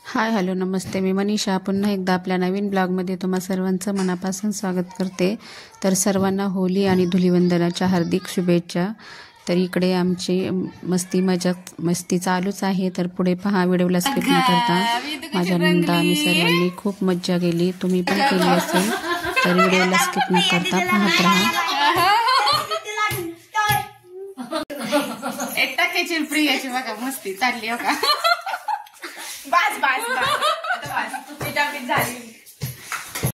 Hi hello नमस्ते, मी मनीषा पुन्हा एकदा आपल्या नवीन ब्लॉगमध्ये तुम्हा सर्वांचं मनापासून स्वागत करते। तर सर्वांना होली आणि धुलिवंदनाच्या हार्दिक शुभेच्छा। तर इकडे आमची मस्ती चालूच आहे। तर पुढे पहा, व्हिडिओला स्किप न करता। माझ्या नंदा आम्ही सर्वांनी खूप मज्जा केली, तुम्ही पण केली असेल तर व्हिडिओला स्किप न करता पाहत राहा। एक टाक्याची प्रियाची बघा मस्ती चालली हो का। बस बस झाली।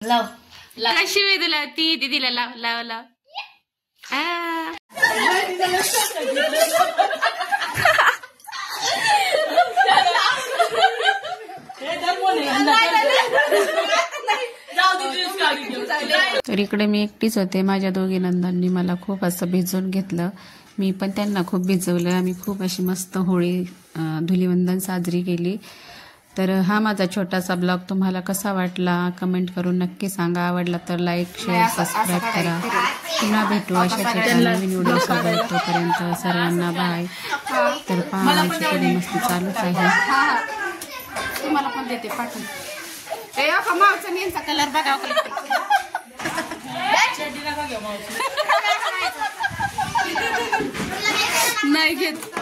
लाव कशी वेळ दिला ती दिदीला लाव लाव लाव। तर इकडे मी एकटीच होते, माझ्या दोघी नंदांनी मला खूप असं भिजवून घेतलं, मी पण त्यांना खूप भिजवलं। आम्ही खूप अशी मस्त होळी धुलिवंदन साजरी केली। तर हा माझा छोटासा ब्लॉग तुम्हाला कसा वाटला कमेंट करून नक्की सांगा। आवडला तर लाईक शेअर सबस्क्राईब करा। पुन्हा भेटू अशाच एका नवीन व्हिडिओ सोबत, तोपर्यंत सर्वांना बाय। तर पहा आमची पुढे मस्ती चालूच आहे। तुम्हाला पण देते पाठवून। मावचा नेमचा कलर बघा नाही घेत।